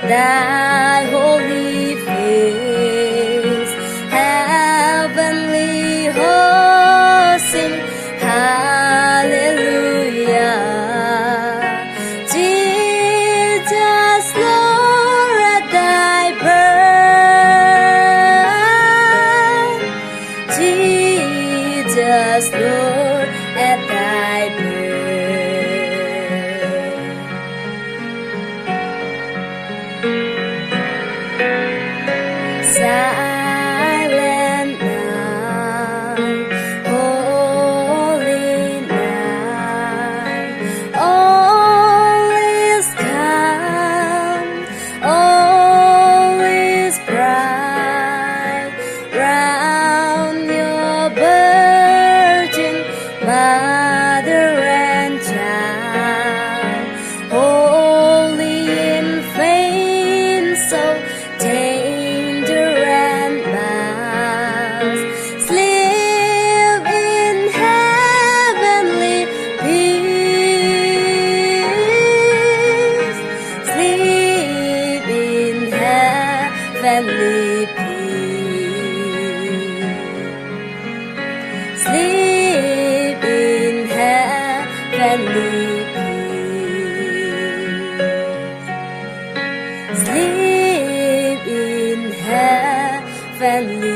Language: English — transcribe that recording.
Thy holy face, heavenly hosts sing hallelujah. Jesus, Lord, at thy birth, Jesus, Lord, at thy birth. Silent night, holy night, all is calm, all is bright, round your virgin mother and child, holy infant, so tender and mild, sleep in heavenly peace, sleep in heavenly peace, sleep in heavenly peace, sleep in heavenly